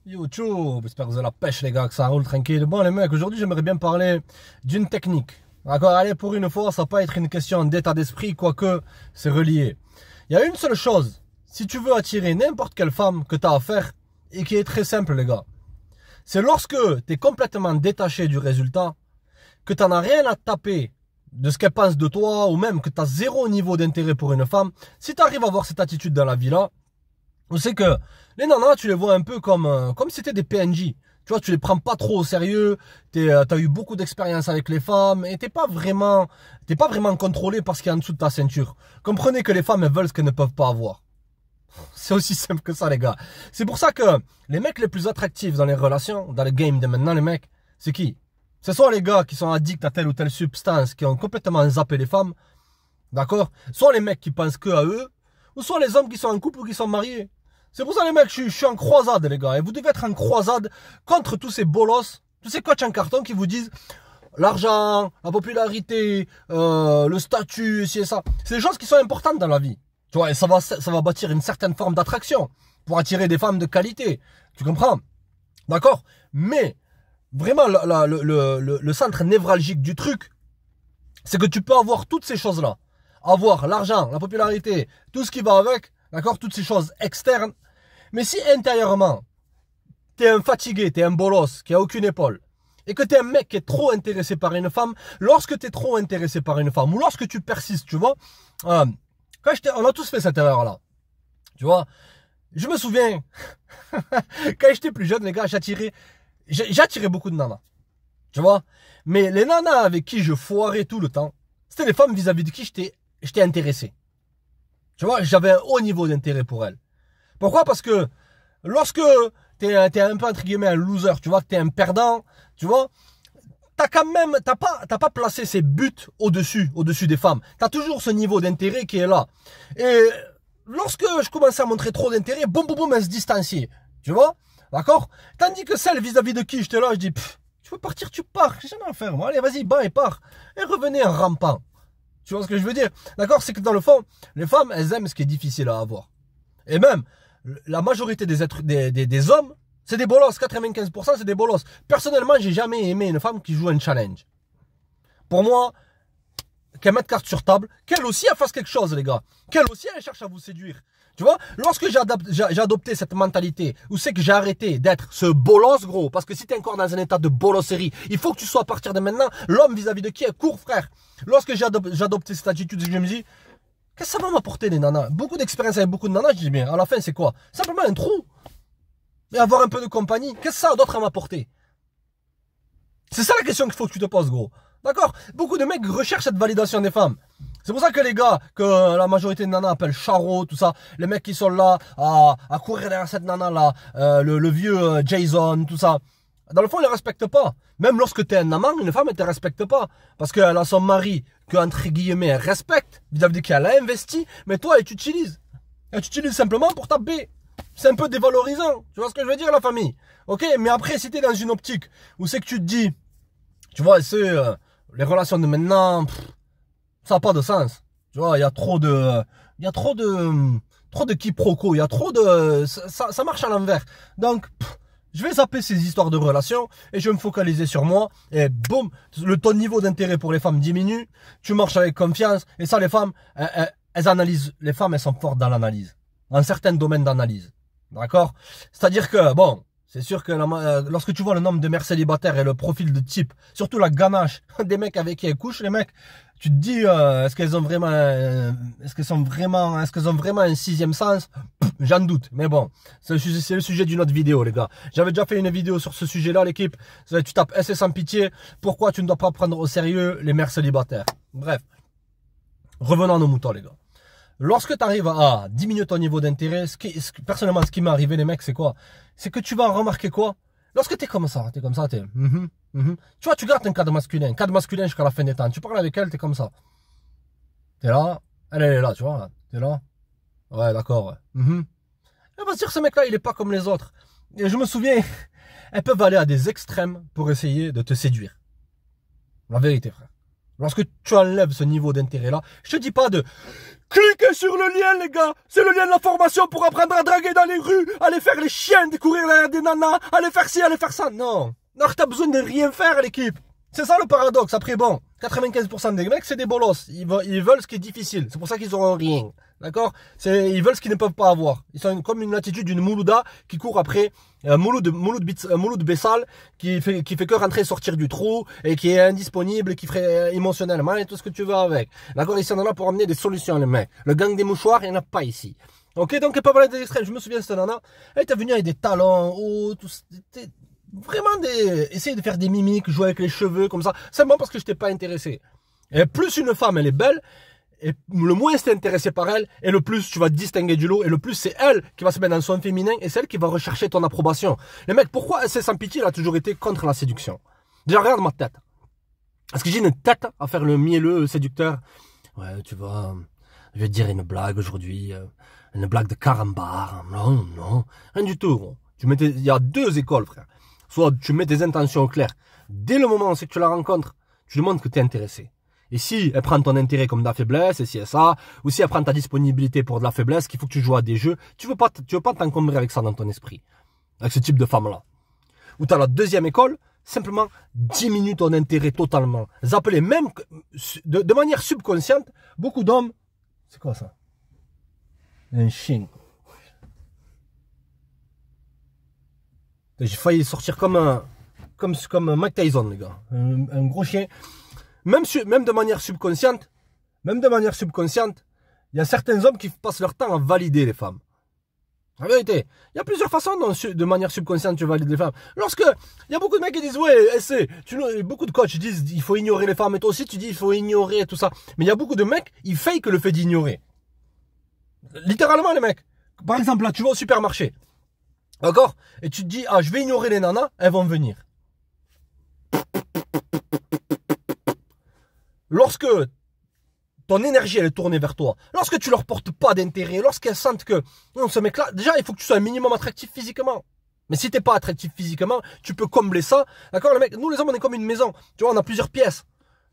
YouTube, j'espère que vous avez la pêche les gars, que ça roule tranquille. Bon les mecs, aujourd'hui j'aimerais bien parler d'une technique. D'accord, allez, pour une fois, ça va pas être une question d'état d'esprit, quoique c'est relié. Il y a une seule chose, si tu veux attirer n'importe quelle femme que tu as à faire, et qui est très simple les gars. C'est lorsque tu es complètement détaché du résultat, que tu n'en as rien à taper de ce qu'elle pense de toi, ou même que tu as zéro niveau d'intérêt pour une femme, si tu arrives à avoir cette attitude dans la vie là, on sait que les nanas, tu les vois un peu comme si c'était des PNJ. Tu vois, tu les prends pas trop au sérieux, t'as eu beaucoup d'expérience avec les femmes, et t'es pas vraiment contrôlé par ce qu'il y a en dessous de ta ceinture. Comprenez que les femmes, elles veulent ce qu'elles ne peuvent pas avoir. C'est aussi simple que ça, les gars. C'est pour ça que les mecs les plus attractifs dans les relations, dans le game de maintenant, les mecs, c'est qui? Ce sont les gars qui sont addicts à telle ou telle substance, qui ont complètement zappé les femmes, d'accord? Soit les mecs qui pensent que à eux, ou soit les hommes qui sont en couple ou qui sont mariés. C'est pour ça les mecs, je suis en croisade les gars. Et vous devez être en croisade contre tous ces bolos, tous ces coachs en carton qui vous disent l'argent, la popularité, le statut, ci et ça. C'est des choses qui sont importantes dans la vie. Tu vois, et ça va bâtir une certaine forme d'attraction pour attirer des femmes de qualité. Tu comprends? D'accord? Mais vraiment le centre névralgique du truc, c'est que tu peux avoir toutes ces choses-là. Avoir l'argent, la popularité, tout ce qui va avec, d'accord? Toutes ces choses externes. Mais si intérieurement, t'es un fatigué, t'es un bolos qui a aucune épaule, et que t'es un mec qui est trop intéressé par une femme, lorsque t'es trop intéressé par une femme, ou lorsque tu persistes, tu vois, on a tous fait cette erreur-là. Tu vois, je me souviens, quand j'étais plus jeune, les gars, j'attirais beaucoup de nanas. Tu vois, mais les nanas avec qui je foirais tout le temps, c'était les femmes vis-à-vis de qui j'étais intéressé. Tu vois, j'avais un haut niveau d'intérêt pour elles. Pourquoi? Parce que lorsque t'es un peu entre guillemets un loser, tu vois, que t'es un perdant, tu vois, t'as pas placé ces buts au-dessus des femmes. T'as toujours ce niveau d'intérêt qui est là. Et lorsque je commençais à montrer trop d'intérêt, boum boum boum, elles se distanciaient. Tu vois? D'accord? Tandis que celle vis-à-vis de qui j'étais là, je dis, tu veux partir, tu pars. J'ai jamais à faire, moi. Allez, vas-y, et pars. Et revenez en rampant. Tu vois ce que je veux dire? D'accord? C'est que dans le fond, les femmes, elles aiment ce qui est difficile à avoir. Et même, la majorité des hommes, c'est des bolos. 95% c'est des bolos. Personnellement, j'ai jamais aimé une femme qui joue un challenge. Pour moi, qu'elle mette carte sur table, qu'elle aussi elle fasse quelque chose, les gars. Qu'elle aussi elle cherche à vous séduire. Tu vois, lorsque j'ai adopté cette mentalité, où c'est que j'ai arrêté d'être ce bolos, gros, parce que si t'es encore dans un état de bolosserie, il faut que tu sois à partir de maintenant l'homme vis-à-vis de qui elle court, frère. Lorsque j'ai adopté cette attitude, je me dis, qu'est-ce que ça va m'apporter les nanas? Beaucoup d'expérience avec beaucoup de nanas, je dis bien, à la fin c'est quoi? Simplement un trou. Et avoir un peu de compagnie, qu'est-ce que ça a d'autre à m'apporter? C'est ça la question qu'il faut que tu te poses, gros. D'accord? Beaucoup de mecs recherchent cette validation des femmes. C'est pour ça que les gars, que la majorité de nanas appellent charros, tout ça, les mecs qui sont là à courir derrière cette nana là, le vieux Jason, tout ça. Dans le fond, ils ne respectent pas. Même lorsque tu es un amant, une femme, elle ne te respecte pas. Parce qu'elle a son mari que, entre guillemets, elle respecte, vis-à-vis de qui elle a investi, mais toi, elle t'utilise. Elle t'utilise simplement pour taper. C'est un peu dévalorisant. Tu vois ce que je veux dire, la famille? Ok? Mais après, si tu es dans une optique où c'est que tu te dis, tu vois, c'est les relations de maintenant, ça n'a pas de sens. Tu vois, il y a trop de quiproquos, il y a trop de, ça marche à l'envers. Donc, je vais zapper ces histoires de relations et je vais me focaliser sur moi. Et boum, ton niveau d'intérêt pour les femmes diminue. Tu marches avec confiance. Et ça, les femmes, elles analysent. Les femmes, elles sont fortes dans l'analyse. Dans certains domaines d'analyse. D'accord? C'est-à-dire que, bon, c'est sûr que lorsque tu vois le nombre de mères célibataires et le profil de type, surtout la ganache des mecs avec qui elles couchent, les mecs, tu te dis, est-ce qu'elles ont vraiment un sixième sens? J'en doute, mais bon, c'est le sujet d'une autre vidéo, les gars. J'avais déjà fait une vidéo sur ce sujet-là, l'équipe. Tu tapes SS sans pitié. Pourquoi tu ne dois pas prendre au sérieux les mères célibataires? Bref, revenons à nos moutons, les gars. Lorsque tu arrives à diminuer ton niveau d'intérêt, personnellement, ce qui m'est arrivé, les mecs, c'est quoi? C'est que tu vas remarquer quoi? Lorsque tu es comme ça, tu vois, tu gardes un cadre masculin jusqu'à la fin des temps. Tu parles avec elle, tu es comme ça. Tu es là, elle est là, tu vois. Tu es là. Ouais, d'accord, ouais. Elle va se dire, ce mec-là, il est pas comme les autres. Et je me souviens, elles peuvent aller à des extrêmes pour essayer de te séduire. La vérité, frère. Lorsque tu enlèves ce niveau d'intérêt-là, je te dis pas de Cliquez sur le lien, les gars. C'est le lien de la formation pour apprendre à draguer dans les rues, aller faire les chiens, découvrir derrière des nanas, aller faire ci, aller faire ça. Non. Non, t'as besoin de rien faire, l'équipe. C'est ça le paradoxe. Après, bon, 95% des mecs, c'est des bolos. Ils veulent ce qui est difficile. C'est pour ça qu'ils auront rien. D'accord? Ils veulent ce qu'ils ne peuvent pas avoir. Ils sont comme une attitude d'une moulouda qui court après Mouloud Bessal qui fait que rentrer et sortir du trou et qui est indisponible et qui ferait émotionnellement et tout ce que tu veux avec. D'accord? Ils sont là pour amener des solutions, les mecs. Le gang des mouchoirs, il n'y en a pas ici. Ok? Donc, pas parler des extrêmes. Je me souviens de cette nana. Elle était venue avec des talons hauts, tout, vraiment essayer de faire des mimiques, jouer avec les cheveux, comme ça. Simplement parce que je n'étais pas intéressé. Et plus une femme, elle est belle, et le moins t'es intéressé par elle, et le plus tu vas te distinguer du lot, et le plus c'est elle qui va se mettre dans son féminin, et c'est elle qui va rechercher ton approbation. Les mecs, pourquoi SS Sans Pitié, il a toujours été contre la séduction? Déjà, regarde ma tête. Est-ce que j'ai une tête à faire le mielleux séducteur? Ouais, tu vois, je vais te dire une blague aujourd'hui, une blague de carambar. Non, non, rien du tout, gros. Il y a deux écoles, frère. Soit tu mets tes intentions claires. Dès le moment où c'est que tu la rencontres, tu lui montres que tu es intéressé. Et si elle prend ton intérêt comme de la faiblesse, et si elle ça, ou si elle prend ta disponibilité pour de la faiblesse, qu'il faut que tu joues à des jeux, tu veux pas t'encombrer avec ça dans ton esprit. Avec ce type de femme-là. Ou tu as la deuxième école, simplement diminue ton intérêt totalement. Zappeler même, de manière subconsciente, beaucoup d'hommes, c'est quoi ça? Un chien. J'ai failli sortir comme Mike Tyson, les gars. Un gros chien. Même de manière subconsciente, il y a certains hommes qui passent leur temps à valider les femmes. En vérité, il y a plusieurs façons de manière subconsciente tu valides les femmes. Il y a beaucoup de mecs qui disent, ouais, beaucoup de coachs disent, il faut ignorer les femmes. Et toi aussi, tu dis, il faut ignorer tout ça. Mais il y a beaucoup de mecs, ils fake le fait d'ignorer. Littéralement, les mecs. Par exemple, là, tu vas au supermarché. D'accord? Et tu te dis, je vais ignorer les nanas, elles vont venir. Lorsque ton énergie elle est tournée vers toi, lorsque tu leur portes pas d'intérêt, lorsqu'elles sentent que non, ce mec-là, déjà il faut que tu sois un minimum attractif physiquement. Mais si t'es pas attractif physiquement, tu peux combler ça. D'accord, les mecs, nous les hommes on est comme une maison. Tu vois, on a plusieurs pièces.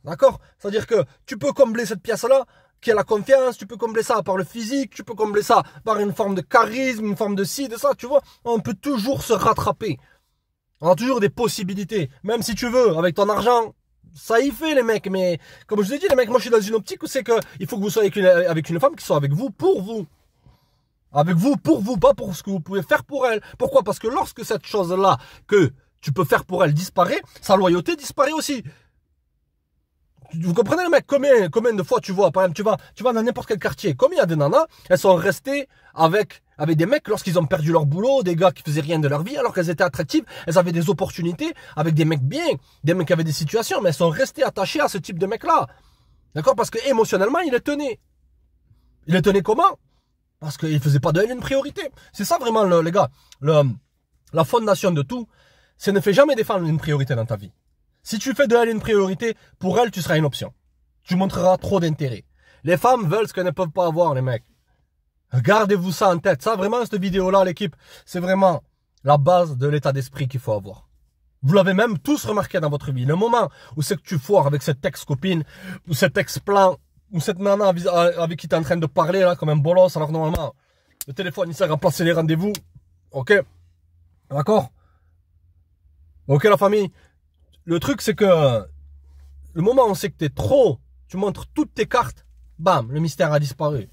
D'accord? C'est-à-dire que tu peux combler cette pièce-là, qui a la confiance, tu peux combler ça par le physique, tu peux combler ça par une forme de charisme, une forme de ci, de ça, tu vois. On peut toujours se rattraper. On a toujours des possibilités. Même si tu veux, avec ton argent, ça y fait les mecs, mais comme je vous ai dit les mecs, moi je suis dans une optique où c'est que il faut que vous soyez avec une femme qui soit avec vous pour vous. Avec vous pour vous, pas pour ce que vous pouvez faire pour elle. Pourquoi? Parce que lorsque cette chose-là que tu peux faire pour elle disparaît, sa loyauté disparaît aussi. Vous comprenez les mecs? Combien de fois tu vois, par exemple, tu vas dans n'importe quel quartier, combien il y a de nanas, elles sont restées avec des mecs lorsqu'ils ont perdu leur boulot, des gars qui faisaient rien de leur vie, alors qu'elles étaient attractives, elles avaient des opportunités avec des mecs bien, des mecs qui avaient des situations, mais elles sont restées attachées à ce type de mec-là. D'accord? Parce que émotionnellement, il les tenait. Il les tenait comment? Parce qu'il faisait pas de elle une priorité. C'est ça vraiment, les gars. La fondation de tout, c'est ne fais jamais des femmes une priorité dans ta vie. Si tu fais de elle une priorité, pour elle, tu seras une option. Tu montreras trop d'intérêt. Les femmes veulent ce qu'elles ne peuvent pas avoir, les mecs. Gardez-vous ça en tête. Ça, vraiment, cette vidéo-là, l'équipe, c'est vraiment la base de l'état d'esprit qu'il faut avoir. Vous l'avez même tous remarqué dans votre vie. Le moment où c'est que tu foires avec cette ex-copine, ou cet ex-plan, ou cette nana avec qui tu es en train de parler, là, comme un bolos, alors normalement, le téléphone, il sert à placer les rendez-vous. Ok? D'accord? Ok, la famille? Le truc, c'est que le moment où on sait que t'es trop, tu montres toutes tes cartes, bam, le mystère a disparu.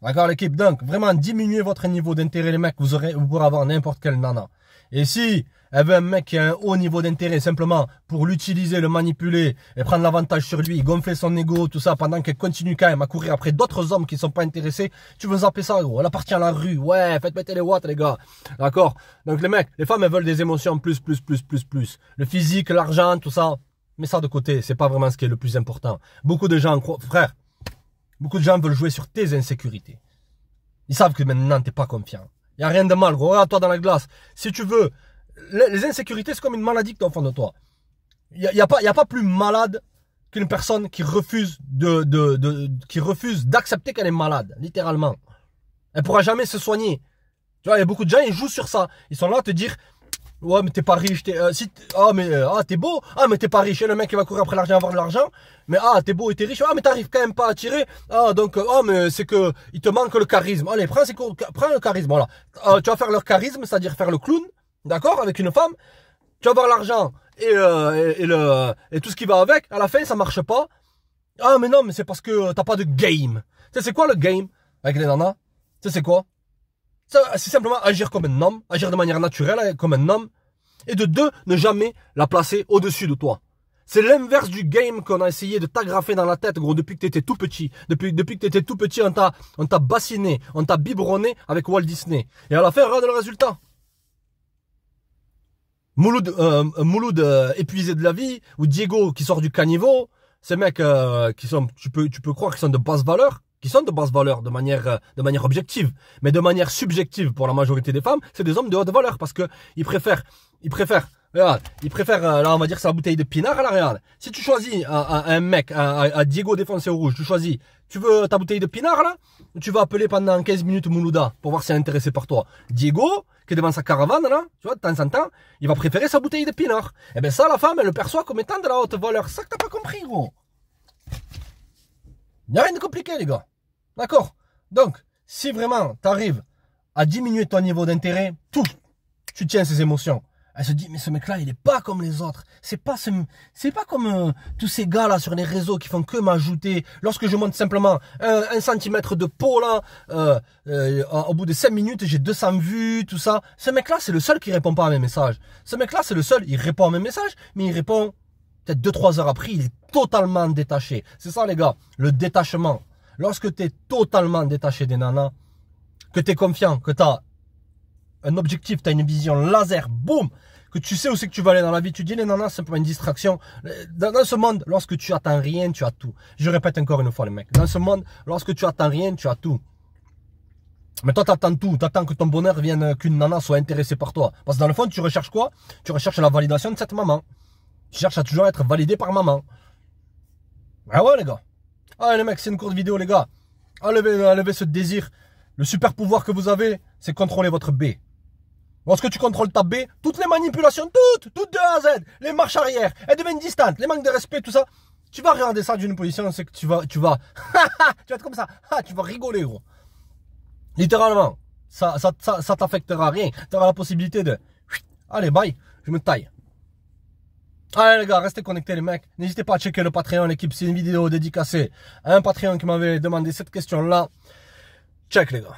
D'accord, l'équipe? Donc, vraiment, diminuez votre niveau d'intérêt, les mecs, vous pourrez avoir n'importe quelle nana. Et si elle veut un mec qui a un haut niveau d'intérêt, simplement pour l'utiliser, le manipuler, et prendre l'avantage sur lui, gonfler son ego, tout ça, pendant qu'elle continue quand même à courir après d'autres hommes qui ne sont pas intéressés, tu veux zapper ça, gros. Elle appartient à la rue. Ouais, faites péter les watts, les gars. D'accord? Donc, les mecs, les femmes, elles veulent des émotions plus. Le physique, l'argent, tout ça. Mets ça de côté. C'est pas vraiment ce qui est le plus important. Beaucoup de gens, frère, beaucoup de gens veulent jouer sur tes insécurités. Ils savent que maintenant, t'es pas confiant. Il n'y a rien de mal, gros. Regarde-toi dans la glace. Si tu veux, les insécurités, c'est comme une maladie que tu as au fond de toi. Il n'y a pas plus malade qu'une personne qui refuse d'accepter qu'elle est malade, littéralement. Elle pourra jamais se soigner. Tu vois, il y a beaucoup de gens, ils jouent sur ça. Ils sont là à te dire, Ouais, mais t'es pas riche, t'es beau. Ah, mais t'es pas riche. Et le mec, il va courir après l'argent, avoir de l'argent. Mais t'es beau et t'es riche. Ah, mais t'arrives quand même pas à tirer. Ah, donc, mais c'est que, il te manque le charisme. Allez, prends le charisme, voilà. Tu vas faire le charisme, c'est-à-dire faire le clown. D'accord? Avec une femme. Tu vas avoir l'argent et tout ce qui va avec. À la fin, ça marche pas. Ah, mais non, mais c'est parce que t'as pas de game. Tu sais, c'est quoi le game? Avec les nanas? Tu sais, c'est quoi? C'est simplement agir comme un homme, agir de manière naturelle comme un homme, et de deux, ne jamais la placer au-dessus de toi. C'est l'inverse du game qu'on a essayé de t'agrafer dans la tête, gros, depuis que t'étais tout petit. Depuis que t'étais tout petit, on t'a bassiné, on t'a biberonné avec Walt Disney. Et à la fin, regarde le résultat. Mouloud épuisé de la vie, ou Diego qui sort du caniveau, ces mecs qui sont, tu peux croire qu'ils sont de basse valeur, de manière objective, mais de manière subjective pour la majorité des femmes, c'est des hommes de haute valeur parce que ils préfèrent, regarde, là on va dire c'est la bouteille de pinard, là regarde. Si tu choisis un mec, un Diego défoncé au rouge, tu veux ta bouteille de pinard là, tu vas appeler pendant 15 minutes Moulouda pour voir s'il est intéressé par toi. Diego, qui est devant sa caravane là, tu vois, de temps en temps, il va préférer sa bouteille de pinard. Et bien ça, la femme, elle le perçoit comme étant de la haute valeur. C'est ça que t'as pas compris, gros. Il n'y a rien de compliqué, les gars. D'accord? Donc, si vraiment t'arrives à diminuer ton niveau d'intérêt, tu tiens ses émotions. Elle se dit, mais ce mec-là, il est pas comme les autres. C'est pas comme tous ces gars-là sur les réseaux qui font que m'ajouter. Lorsque je monte simplement un centimètre de peau, là, au bout de 5 minutes, j'ai 200 vues, tout ça. Ce mec-là, c'est le seul qui répond pas à mes messages. Ce mec-là, c'est le seul, il répond à mes messages, mais il répond peut-être 2-3 heures après, il est totalement détaché. C'est ça, les gars, le détachement. Lorsque tu es totalement détaché des nanas, que tu es confiant, que tu as un objectif, tu as une vision laser, boum, que tu sais où c'est que tu vas aller dans la vie, tu dis les nanas, c'est simplement une distraction. Dans ce monde, lorsque tu attends rien, tu as tout. Je répète encore une fois, les mecs. Dans ce monde, lorsque tu attends rien, tu as tout. Mais toi, t'attends tout. T'attends que ton bonheur vienne, qu'une nana soit intéressée par toi. Parce que dans le fond, tu recherches quoi? Tu recherches la validation de cette maman. Tu cherches à toujours être validé par maman. Ah ouais, les gars. Ah, les mecs, c'est une courte vidéo, les gars. Enlevez ce désir. Le super pouvoir que vous avez, c'est contrôler votre B. Lorsque tu contrôles ta B, toutes les manipulations, toutes de A à Z, les marches arrière, elles deviennent distantes, les manques de respect, tout ça, tu vas regarder ça d'une position, c'est que tu vas être comme ça, tu vas rigoler, gros. Littéralement, ça t'affectera rien. Tu auras la possibilité de, allez, bye, je me taille. Allez les gars, restez connectés les mecs. N'hésitez pas à checker le Patreon, l'équipe. C'est une vidéo dédicacée à un Patreon qui m'avait demandé cette question-là. Check les gars.